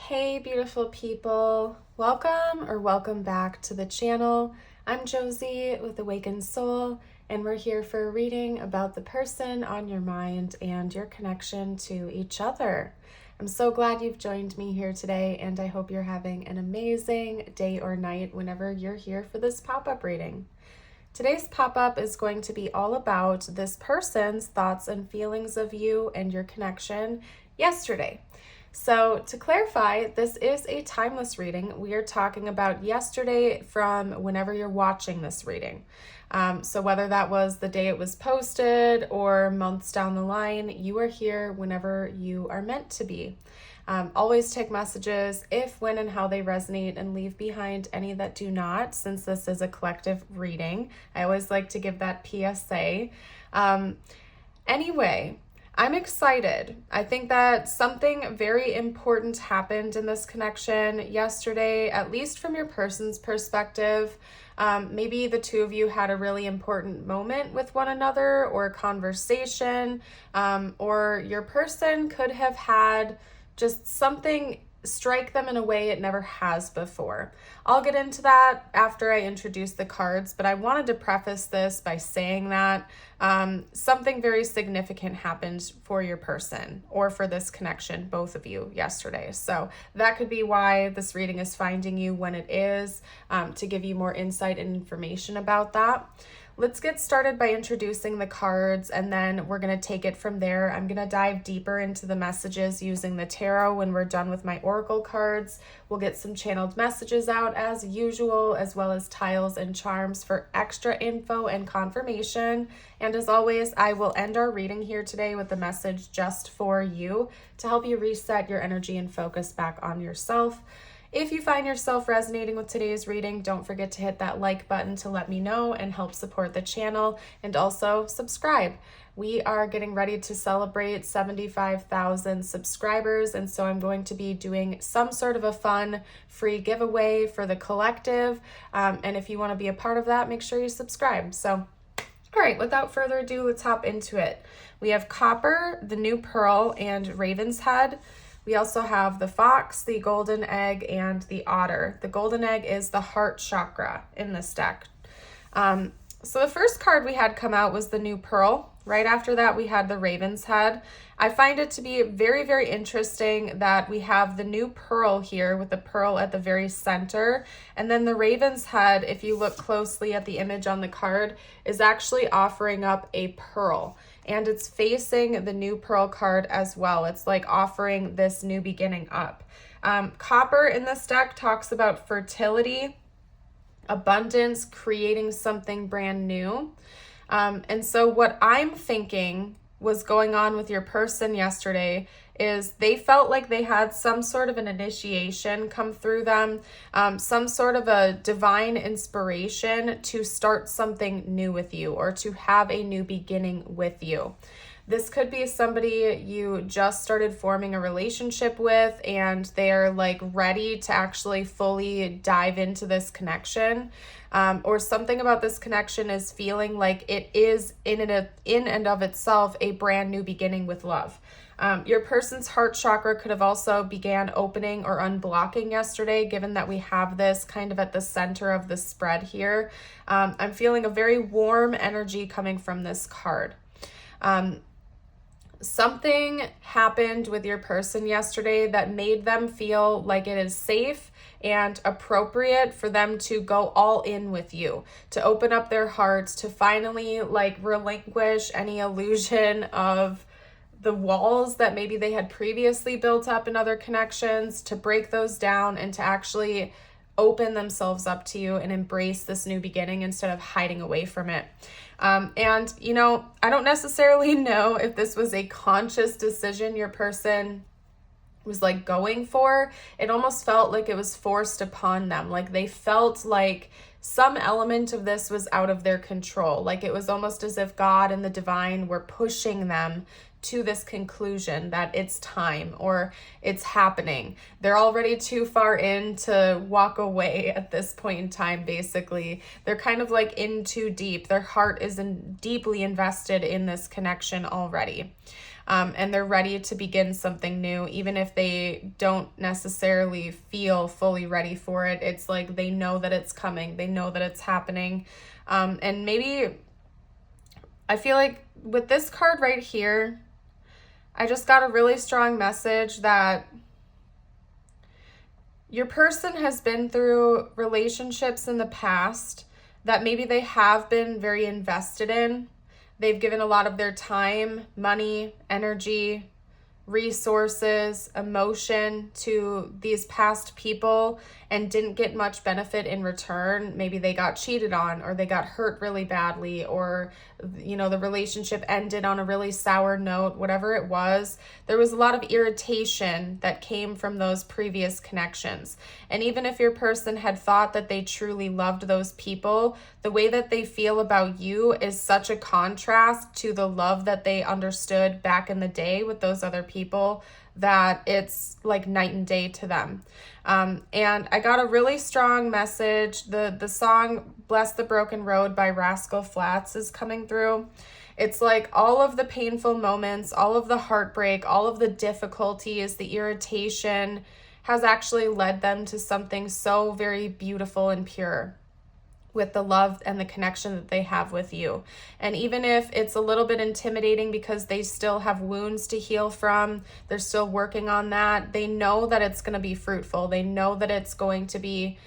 Hey beautiful people, welcome back to the channel. I'm Josie with Awakened Soul, and we're here for a reading about the person on your mind and your connection to each other. I'm so glad you've joined me here today, and I hope you're having an amazing day or night whenever you're here for this pop-up reading. Today's pop-up is going to be all about this person's thoughts and feelings of you and your connection yesterday. So to clarify, this is a timeless reading. We are talking about yesterday from whenever you're watching this reading. So whether that was the day it was posted or months down the line, you are here whenever you are meant to be. Always take messages if, when, and how they resonate, and leave behind any that do not, since this is a collective reading. I always like to give that PSA. Anyway, I'm excited. I think that something very important happened in this connection yesterday, at least from your person's perspective. Maybe the two of you had a really important moment with one another, or a conversation, or your person could have had just something strike them in a way it never has before. I'll get into that after I introduce the cards, but I wanted to preface this by saying that something very significant happened for your person or for this connection, both of you, yesterday. So that could be why this reading is finding you when it is, to give you more insight and information about that. Let's get started by introducing the cards, and then we're going to take it from there. I'm going to dive deeper into the messages using the tarot when we're done with my oracle cards. We'll get some channeled messages out as usual, as well as tiles and charms for extra info and confirmation. And as always, I will end our reading here today with a message just for you to help you reset your energy and focus back on yourself. If you find yourself resonating with today's reading, don't forget to hit that like button to let me know and help support the channel, and also subscribe. We are getting ready to celebrate 75,000 subscribers, and so I'm going to be doing some sort of a fun free giveaway for the collective, and if you want to be a part of that, make sure you subscribe. So all right, without further ado, let's hop into it. We have Copper, the New Pearl, and Raven's Head. We also have the Fox, the Golden Egg, and the Otter. The Golden Egg is the heart chakra in this deck. So the first card we had come out was the New Pearl. Right after that, we had the Raven's Head. I find it to be very, very interesting that we have the New Pearl here with the pearl at the very center. And then the Raven's Head, if you look closely at the image on the card, is actually offering up a pearl. And it's facing the New Pearl card as well. It's like offering this new beginning up. Copper in this deck talks about fertility, abundance, creating something brand new. And so what I'm thinking was going on with your person yesterday is they felt like they had some sort of an initiation come through them, some sort of a divine inspiration to start something new with you or to have a new beginning with you. This could be somebody you just started forming a relationship with, and they're like ready to actually fully dive into this connection. Or something about this connection is feeling like it is in and of itself a brand new beginning with love. Your person's heart chakra could have also began opening or unblocking yesterday, given that we have this kind of at the center of the spread here. I'm feeling a very warm energy coming from this card. Something happened with your person yesterday that made them feel like it is safe and appropriate for them to go all in with you, to open up their hearts, to finally like relinquish any illusion of the walls that maybe they had previously built up in other connections, to break those down and to actually open themselves up to you and embrace this new beginning instead of hiding away from it. And, you know, I don't necessarily know if this was a conscious decision your person was like going for. It almost felt like it was forced upon them. Like they felt like some element of this was out of their control. Like it was almost as if God and the divine were pushing them to this conclusion that it's time or it's happening. They're already too far in to walk away at this point in time, basically. They're kind of like in too deep. Their heart is deeply invested in this connection already. and they're ready to begin something new, even if they don't necessarily feel fully ready for it. It's like they know that it's coming, they know that it's happening. And maybe I feel like with this card right here, I just got a really strong message that your person has been through relationships in the past that maybe they have been very invested in. They've given a lot of their time, money, energy, resources, emotion to these past people and didn't get much benefit in return. Maybe they got cheated on, or they got hurt really badly, or the relationship ended on a really sour note. Whatever it was, there was a lot of irritation that came from those previous connections. And even if your person had thought that they truly loved those people, the way that they feel about you is such a contrast to the love that they understood back in the day with those other people that it's like night and day to them. And I got a really strong message. The song Bless the Broken Road by Rascal Flatts is coming through. It's like all of the painful moments, all of the heartbreak, all of the difficulties, the irritation has actually led them to something so very beautiful and pure with the love and the connection that they have with you. And even if it's a little bit intimidating because they still have wounds to heal from, they're still working on that, they know that it's going to be fruitful. They know that it's going to be,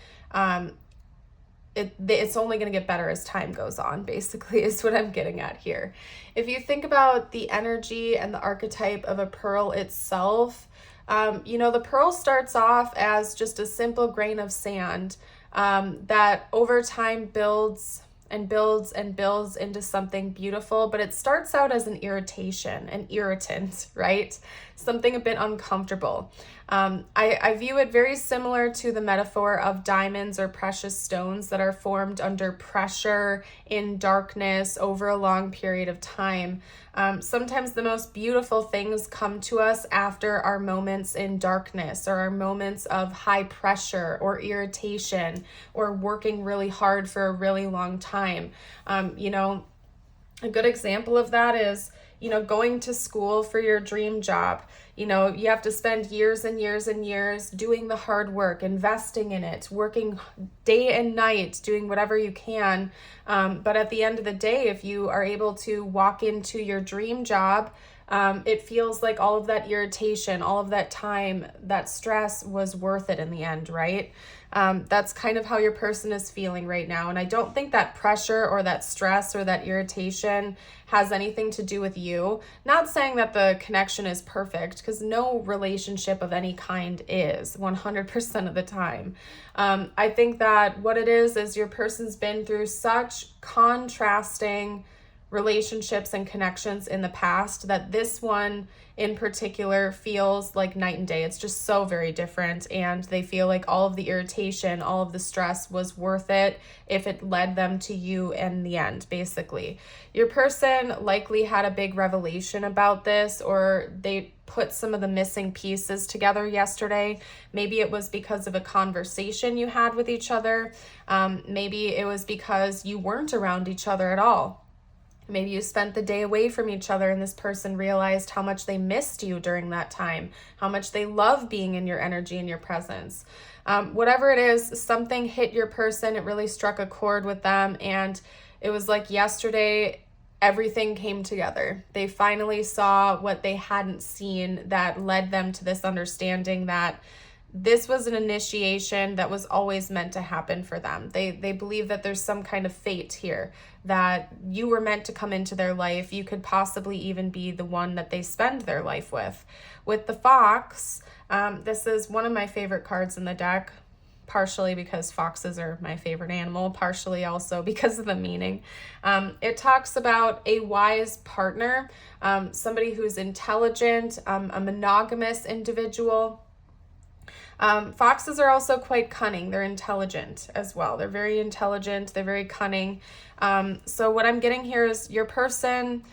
it's only going to get better as time goes on, basically, is what I'm getting at here. If you think about the energy and the archetype of a pearl itself, the pearl starts off as just a simple grain of sand that over time builds and builds and builds into something beautiful, but it starts out as an irritation, an irritant, right? Something a bit uncomfortable. I view it very similar to the metaphor of diamonds or precious stones that are formed under pressure in darkness over a long period of time. Sometimes the most beautiful things come to us after our moments in darkness, or our moments of high pressure or irritation, or working really hard for a really long time. A good example of that is, going to school for your dream job. You have to spend years and years and years doing the hard work, investing in it, working day and night, doing whatever you can. But at the end of the day, if you are able to walk into your dream job, it feels like all of that irritation, all of that time, that stress was worth it in the end, right? That's kind of how your person is feeling right now. And I don't think that pressure or that stress or that irritation has anything to do with you. Not saying that the connection is perfect, because no relationship of any kind is 100% of the time. I think that what it is your person's been through such contrasting relationships and connections in the past that this one in particular feels like night and day. It's just so very different, and they feel like all of the irritation, all of the stress was worth it if it led them to you in the end, basically. Your person likely had a big revelation about this, or they put some of the missing pieces together yesterday. Maybe it was because of a conversation you had with each other. Maybe it was because you weren't around each other at all. Maybe you spent the day away from each other and this person realized how much they missed you during that time, how much they love being in your energy and your presence. Whatever it is, something hit your person. It really struck a chord with them. And it was like yesterday, everything came together. They finally saw what they hadn't seen that led them to this understanding that this was an initiation that was always meant to happen for them. They believe that there's some kind of fate here, that you were meant to come into their life. You could possibly even be the one that they spend their life with. With the fox, this is one of my favorite cards in the deck, partially because foxes are my favorite animal, partially also because of the meaning. It talks about a wise partner, somebody who's intelligent, a monogamous individual. Foxes are also quite cunning. They're intelligent as well. They're very intelligent. They're very cunning. So what I'm getting here is your person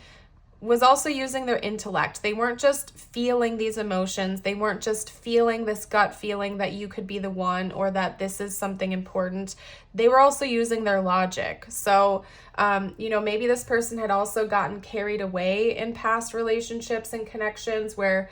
was also using their intellect. They weren't just feeling these emotions. They weren't just feeling this gut feeling that you could be the one or that this is something important. They were also using their logic. So Maybe this person had also gotten carried away in past relationships and connections where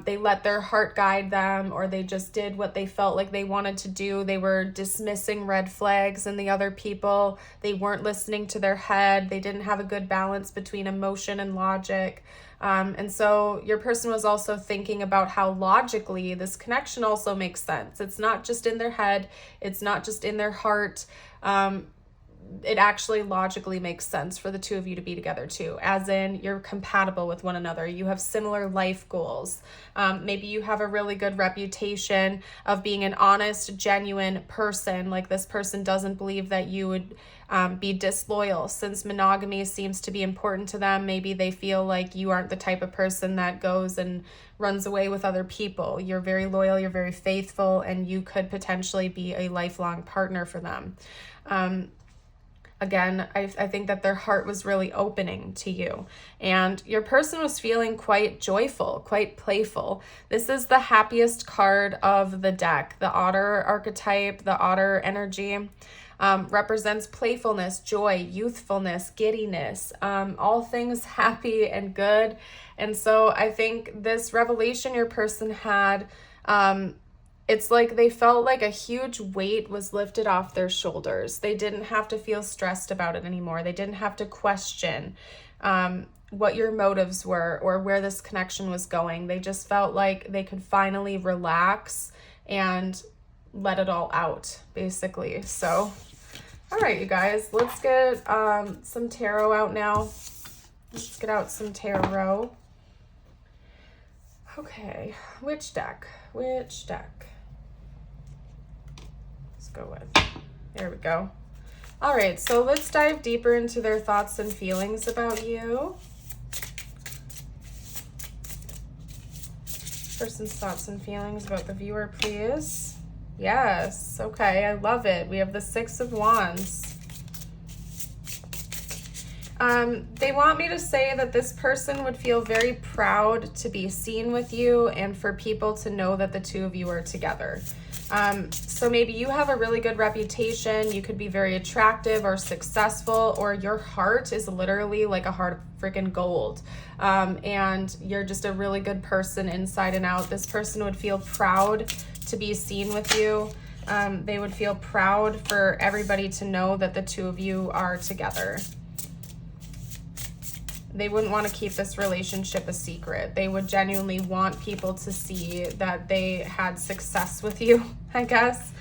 they let their heart guide them, or they just did what they felt like they wanted to do. They were dismissing red flags in the other people. They weren't listening to their head. They didn't have a good balance between emotion and logic. And so your person was also thinking about how logically this connection also makes sense. It's not just in their head. It's not just in their heart. It actually logically makes sense for the two of you to be together too, as in you're compatible with one another. You have similar life goals. Maybe you have a really good reputation of being an honest, genuine person. Like this person doesn't believe that you would be disloyal, since monogamy seems to be important to them. Maybe they feel like you aren't the type of person that goes and runs away with other people. You're very loyal, you're very faithful, and you could potentially be a lifelong partner for them. Again, I think that their heart was really opening to you, and your person was feeling quite joyful, quite playful. This is the happiest card of the deck. The otter archetype, the otter energy, represents playfulness, joy, youthfulness, giddiness, all things happy and good. And so I think this revelation your person had, it's like they felt like a huge weight was lifted off their shoulders. They didn't have to feel stressed about it anymore. They didn't have to question what your motives were or where this connection was going. They just felt like they could finally relax and let it all out, basically. So, all right, you guys, let's get some tarot out now. Let's get out some tarot. Okay, which deck? Which deck? Go with. There we go. All right, so let's dive deeper into their thoughts and feelings about you. Person's thoughts and feelings about the viewer, please. Yes, okay, I love it. We have the Six of Wands. They want me to say that this person would feel very proud to be seen with you and for people to know that the two of you are together. So maybe you have a really good reputation. You could be very attractive or successful, or your heart is literally like a heart of freaking gold. And you're just a really good person inside and out. This person would feel proud to be seen with you. They would feel proud for everybody to know that the two of you are together. They wouldn't want to keep this relationship a secret. They would genuinely want people to see that they had success with you, I guess,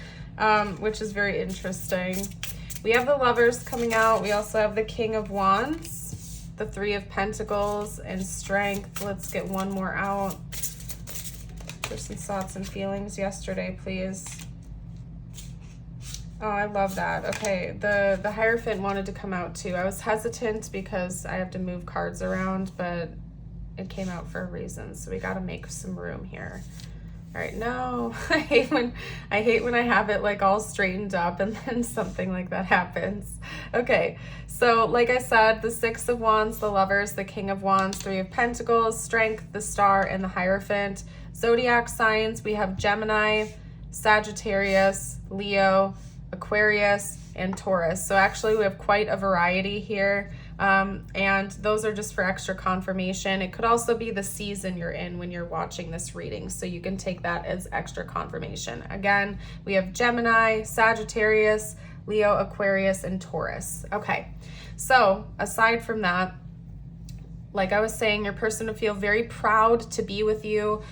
which is very interesting. We have the Lovers coming out. We also have the King of Wands, the Three of Pentacles, and Strength. Let's get one more out. Person's thoughts and feelings yesterday, please. Oh, I love that. Okay, the Hierophant wanted to come out too. I was hesitant because I have to move cards around, but it came out for a reason, so we got to make some room here. All right, no, I hate when I have it like all straightened up and then something like that happens. Okay, so like I said, the Six of Wands, the Lovers, the King of Wands, Three of Pentacles, Strength, the Star, and the Hierophant. Zodiac signs, we have Gemini, Sagittarius, Leo, Aquarius, and Taurus. So actually we have quite a variety here, and those are just for extra confirmation. It could also be the season you're in when you're watching this reading, so you can take that as extra confirmation. Again, we have Gemini, Sagittarius, Leo, Aquarius, and Taurus. Okay, so aside from that, like I was saying, your person would feel very proud to be with you.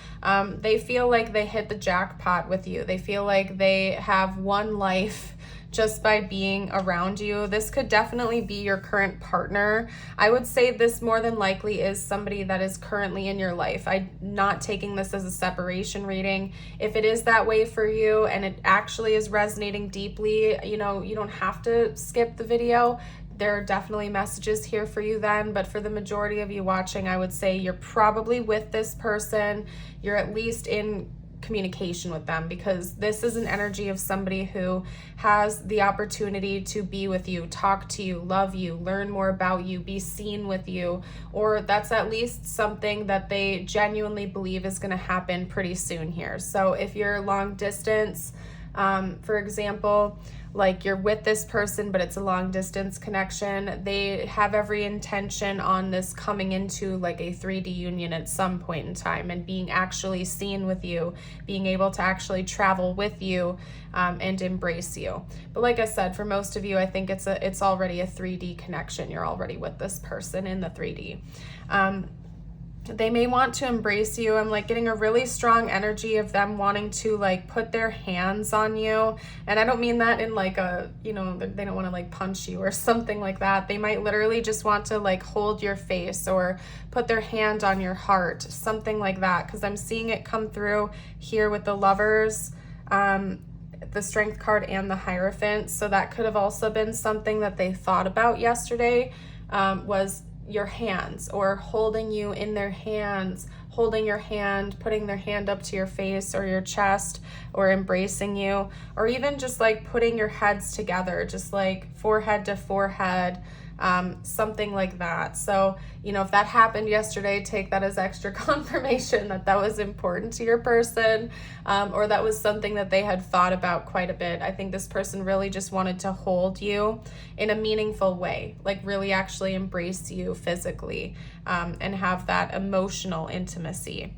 They feel like they hit the jackpot with you. They feel like they have one life just by being around you. This could definitely be your current partner. I would say this more than likely is somebody that is currently in your life. I'm not taking this as a separation reading. If it is that way for you and it actually is resonating deeply, you don't have to skip the video. There are definitely messages here for you then, but for the majority of you watching, I would say you're probably with this person. You're at least in communication with them, because this is an energy of somebody who has the opportunity to be with you, talk to you, love you, learn more about you, be seen with you, or that's at least something that they genuinely believe is going to happen pretty soon here. So if you're long distance, for example, like you're with this person, but it's a long distance connection. They have every intention on this coming into like a 3D union at some point in time and being actually seen with you, being able to actually travel with you and embrace you. But like I said, for most of you, I think it's already a 3D connection. You're already with this person in the 3D. They may want to embrace you. I'm like getting a really strong energy of them wanting to like put their hands on you. And I don't mean that in like a, you know, they don't want to like punch you or something like that. They might literally just want to like hold your face or put their hand on your heart, something like that. Because I'm seeing it come through here with the Lovers, the Strength card, and the Hierophant. So that could have also been something that they thought about yesterday, was your hands, or holding you in their hands, holding your hand, putting their hand up to your face or your chest, or embracing you, or even just like putting your heads together, just like forehead to forehead, something like that. So, you know, if that happened yesterday, take that as extra confirmation that that was important to your person, or that was something that they had thought about quite a bit. I think this person really just wanted to hold you in a meaningful way, like really actually embrace you physically, and have that emotional intimacy.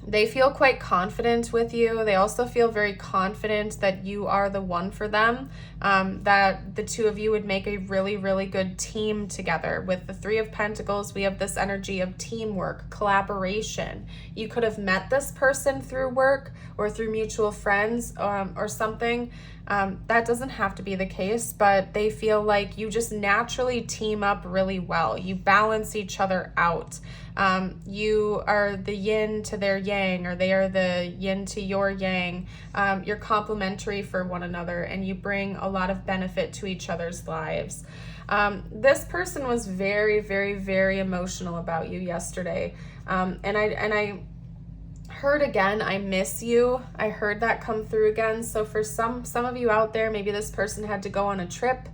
They feel quite confident with you. They also feel very confident that you are the one for them, that the two of you would make a really, really good team together. With the Three of Pentacles, we have this energy of teamwork, collaboration. You could have met this person through work or through mutual friends, or something. That doesn't have to be the case, but they feel like you just naturally team up really well. You balance each other out. You are the yin to their yang, or they are the yin to your yang. You're complementary for one another, and you bring a lot of benefit to each other's lives. This person was very, very, very emotional about you yesterday. And I heard again, I miss you. I heard that come through again. So for some of you out there, maybe this person had to go on a trip,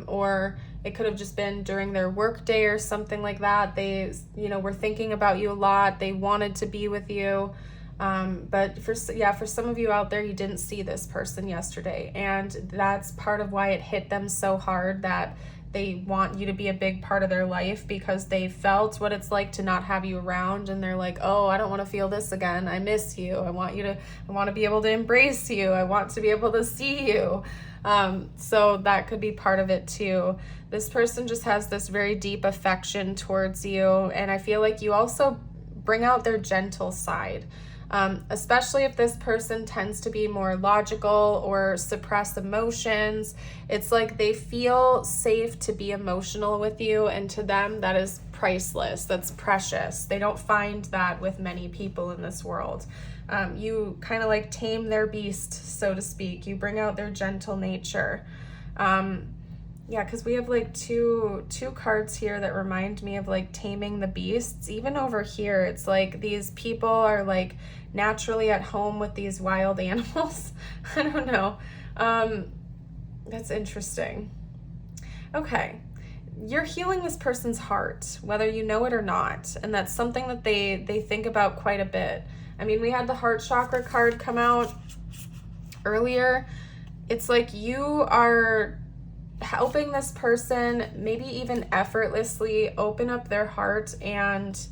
or it could have just been during their work day or something like that. They, you know, were thinking about you a lot. They wanted to be with you. But for some of you out there, you didn't see this person yesterday. And that's part of why it hit them so hard, that they want you to be a big part of their life, because they felt what it's like to not have you around, and they're like, oh, I don't want to feel this again. I miss you. I want to be able to embrace you. I want to be able to see you. So that could be part of it too. This person just has this very deep affection towards you, and I feel like you also bring out their gentle side. Especially if this person tends to be more logical or suppress emotions. It's like they feel safe to be emotional with you, and to them that is priceless, that's precious. They don't find that with many people in this world. You kind of like tame their beast, so to speak. You bring out their gentle nature. Yeah, because we have like two cards here that remind me of like taming the beasts. Even over here, it's like these people are like naturally at home with these wild animals. I don't know. That's interesting. Okay. You're healing this person's heart, whether you know it or not. And that's something that they think about quite a bit. I mean, we had the heart chakra card come out earlier. It's like you are helping this person maybe even effortlessly open up their heart and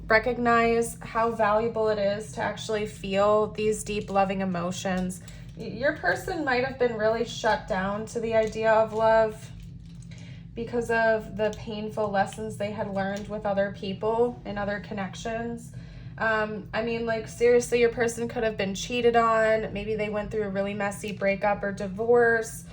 recognize how valuable it is to actually feel these deep loving emotions. Your person might have been really shut down to the idea of love because of the painful lessons they had learned with other people and other connections. I mean, like, seriously, your person could have been cheated on. Maybe they went through a really messy breakup or divorce.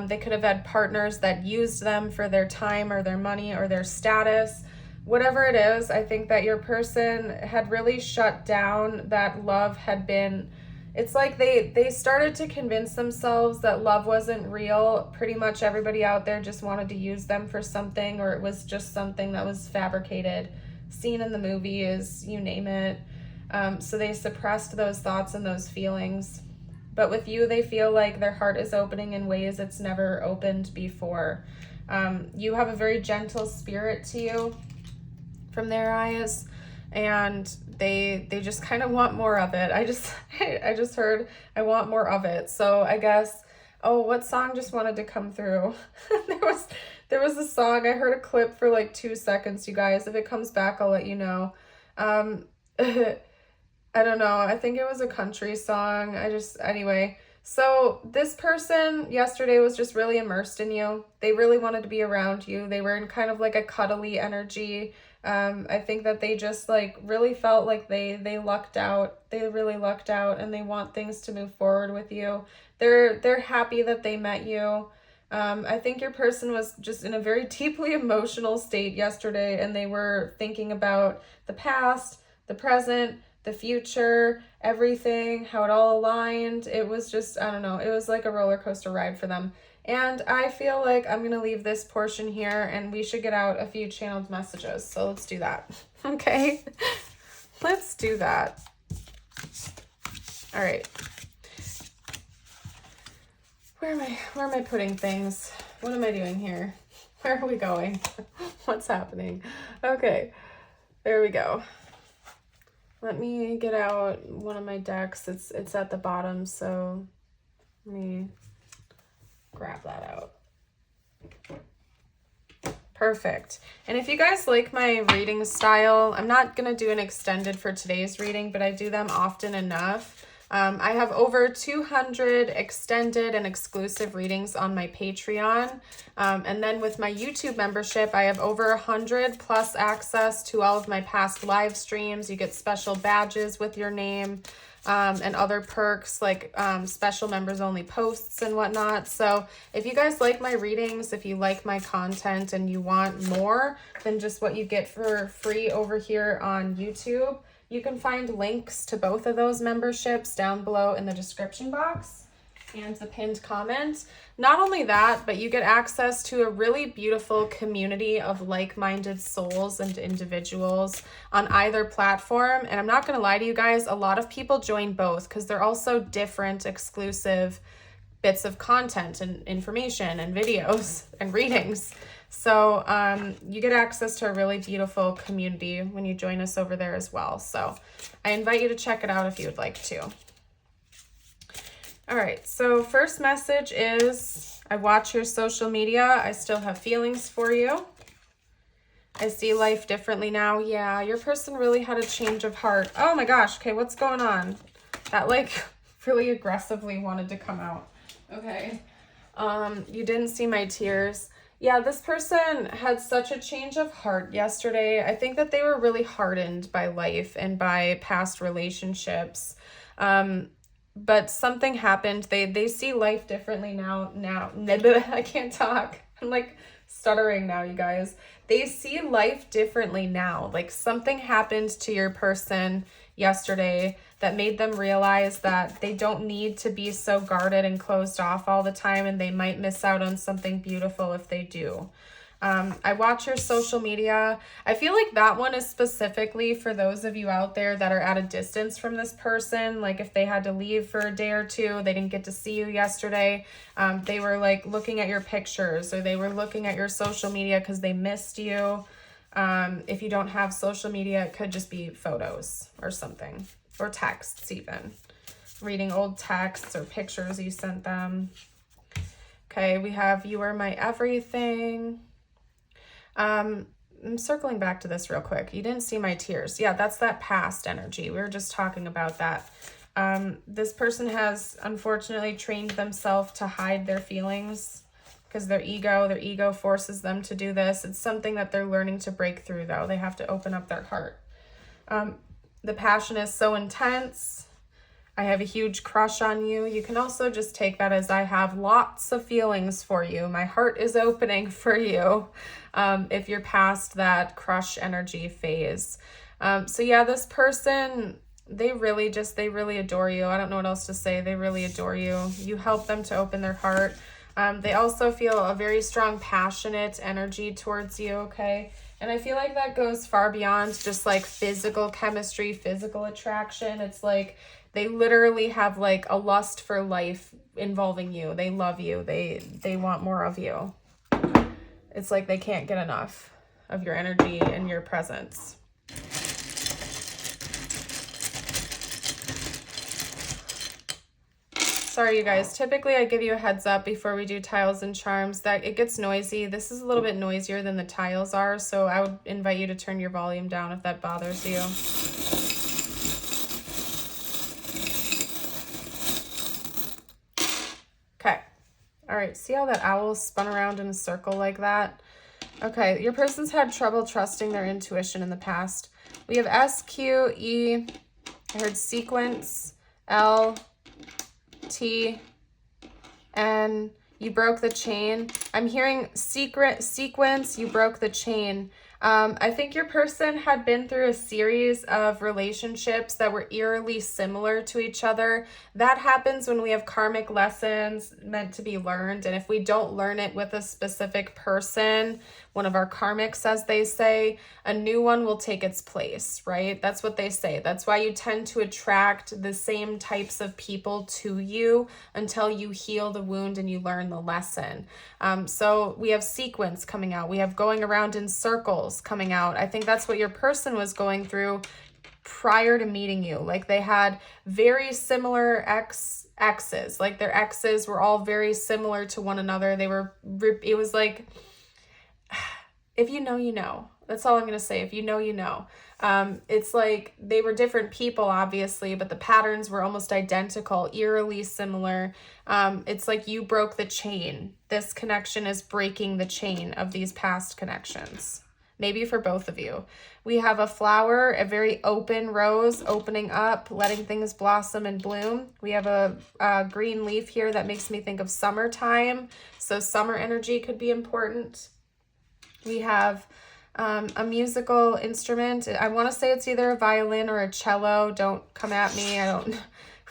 They could have had partners that used them for their time or their money or their status. Whatever it is, I think that your person had really shut down that love had been... It's like they started to convince themselves that love wasn't real. Pretty much everybody out there just wanted to use them for something, or it was just something that was fabricated, seen in the movies, you name it. So they suppressed those thoughts and those feelings. But with you, they feel like their heart is opening in ways it's never opened before. You have a very gentle spirit to you from their eyes. and they just kind of want more of it. I just heard I want more of it. So I guess, oh, what song just wanted to come through? there was a song. I heard a clip for like 2 seconds, you guys. If it comes back, I'll let you know. I don't know. I think it was a country song. Anyway. So this person yesterday was just really immersed in you. They really wanted to be around you. They were in kind of like a cuddly energy. I think that they just like really felt like they lucked out. They really lucked out, and they want things to move forward with you. They're happy that they met you. I think your person was just in a very deeply emotional state yesterday, and they were thinking about the past, the present, the future, everything, how it all aligned. It was just, I don't know, it was like a roller coaster ride for them. And I feel like I'm going to leave this portion here, and we should get out a few channeled messages. So let's do that. Okay, let's do that. All right. Where am I putting things? What am I doing here? Where are we going? What's happening? Okay, there we go. Let me get out one of my decks. It's at the bottom, so let me grab that out. Perfect. And if you guys like my reading style, I'm not going to do an extended for today's reading, but I do them often enough. I have over 200 extended and exclusive readings on my Patreon. And then with my YouTube membership, I have over 100 plus access to all of my past live streams. You get special badges with your name, and other perks like special members only posts and whatnot. So if you guys like my readings, if you like my content and you want more than just what you get for free over here on YouTube, you can find links to both of those memberships down below in the description box and the pinned comment. Not only that, but you get access to a really beautiful community of like-minded souls and individuals on either platform. And I'm not going to lie to you guys, a lot of people join both because they're also different, exclusive bits of content and information and videos and readings. So you get access to a really beautiful community when you join us over there as well. So I invite you to check it out if you would like to. All right, so first message is, I watch your social media. I still have feelings for you. I see life differently now. Yeah, your person really had a change of heart. Oh my gosh, okay, what's going on? That like really aggressively wanted to come out. Okay, you didn't see my tears. Yeah, this person had such a change of heart yesterday. I think that they were really hardened by life and by past relationships. But something happened. They see life differently now. I can't talk. I'm like stuttering now, you guys. They see life differently now. Like something happened to your person yesterday that made them realize that they don't need to be so guarded and closed off all the time, and they might miss out on something beautiful if they do. I watch your social media. I feel like that one is specifically for those of you out there that are at a distance from this person. Like if they had to leave for a day or two, they didn't get to see you yesterday. They were like looking at your pictures, or they were looking at your social media because they missed you. If you don't have social media, it could just be photos or something, or texts even. Reading old texts or pictures you sent them. Okay, we have you are my everything. I'm circling back to this real quick. You didn't see my tears. Yeah, that's that past energy. We were just talking about that. This person has unfortunately trained themselves to hide their feelings because their ego forces them to do this. It's something that they're learning to break through though. They have to open up their heart. The passion is so intense. I have a huge crush on you. You can also just take that as I have lots of feelings for you. My heart is opening for you. If you're past that crush energy phase. So yeah, this person, they really adore you. I don't know what else to say. They really adore you. You help them to open their heart. They also feel a very strong, passionate energy towards you, okay? And I feel like that goes far beyond just like physical chemistry, physical attraction. It's like they literally have like a lust for life involving you. They love you. They want more of you. It's like they can't get enough of your energy and your presence. Sorry, you guys. Typically, I give you a heads up before we do tiles and charms that it gets noisy. This is a little bit noisier than the tiles are, so I would invite you to turn your volume down if that bothers you. Okay. All right. See how that owl spun around in a circle like that? Okay. Your person's had trouble trusting their intuition in the past. We have S, Q, E. I heard sequence, L, T, N. You broke the chain. I'm hearing sequence, you broke the chain. I think your person had been through a series of relationships that were eerily similar to each other. That happens when we have karmic lessons meant to be learned. And if we don't learn it with a specific person, one of our karmics, as they say, a new one will take its place, right? That's what they say. That's why you tend to attract the same types of people to you until you heal the wound and you learn the lesson. So we have sequence coming out. We have going around in circles coming out. I think that's what your person was going through prior to meeting you. Like they had very similar exes. Like their exes were all very similar to one another. It was like, if you know, you know. That's all I'm going to say. If you know, you know. It's like they were different people, obviously, but the patterns were almost identical, eerily similar. It's like you broke the chain. This connection is breaking the chain of these past connections. Maybe for both of you. We have a flower, a very open rose, opening up, letting things blossom and bloom. We have a green leaf here that makes me think of summertime. So summer energy could be important. We have a musical instrument. I want to say it's either a violin or a cello. Don't come at me.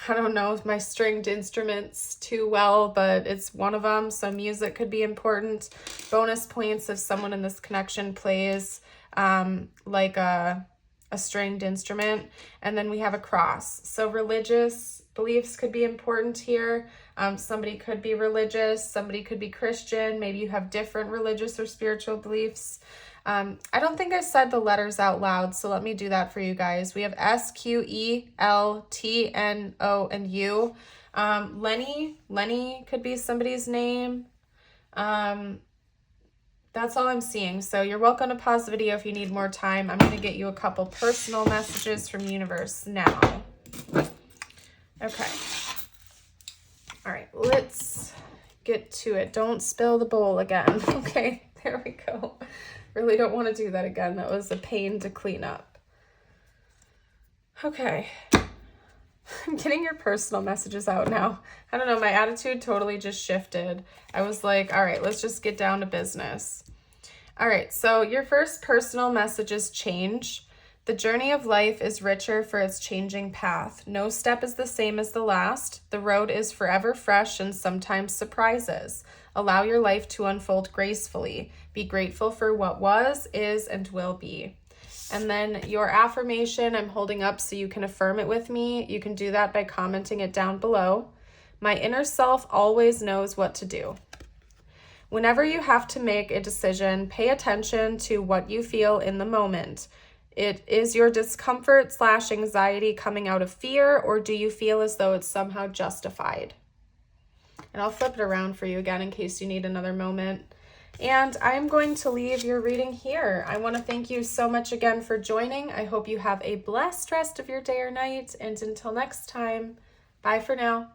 I don't know my stringed instruments too well, but it's one of them. So music could be important. Bonus points if someone in this connection plays like a stringed instrument. And then we have a cross. So religious beliefs could be important here. Somebody could be religious. Somebody could be Christian. Maybe you have different religious or spiritual beliefs. I don't think I said the letters out loud, so let me do that for you guys. We have S, Q, E, L, T, N, O, and U. Lenny could be somebody's name. That's all I'm seeing. So you're welcome to pause the video if you need more time. I'm going to get you a couple personal messages from universe now. Okay. All right, let's get to it. Don't spill the bowl again. Okay, there we go. Really don't want to do that again. That was a pain to clean up. Okay. I'm getting your personal messages out now. I don't know, my attitude totally just shifted. I was like, all right, let's just get down to business. All right, so your first personal message is change. The journey of life is richer for its changing path. No step is the same as the last. The road is forever fresh and sometimes surprises. Allow your life to unfold gracefully. Be grateful for what was, is, and will be. And then your affirmation I'm holding up so you can affirm it with me. You can do that by commenting it down below. My inner self always knows what to do. Whenever you have to make a decision, pay attention to what you feel in the moment. Is your discomfort / anxiety coming out of fear, or do you feel as though it's somehow justified? And I'll flip it around for you again in case you need another moment. And I'm going to leave your reading here. I want to thank you so much again for joining. I hope you have a blessed rest of your day or night. And until next time, bye for now.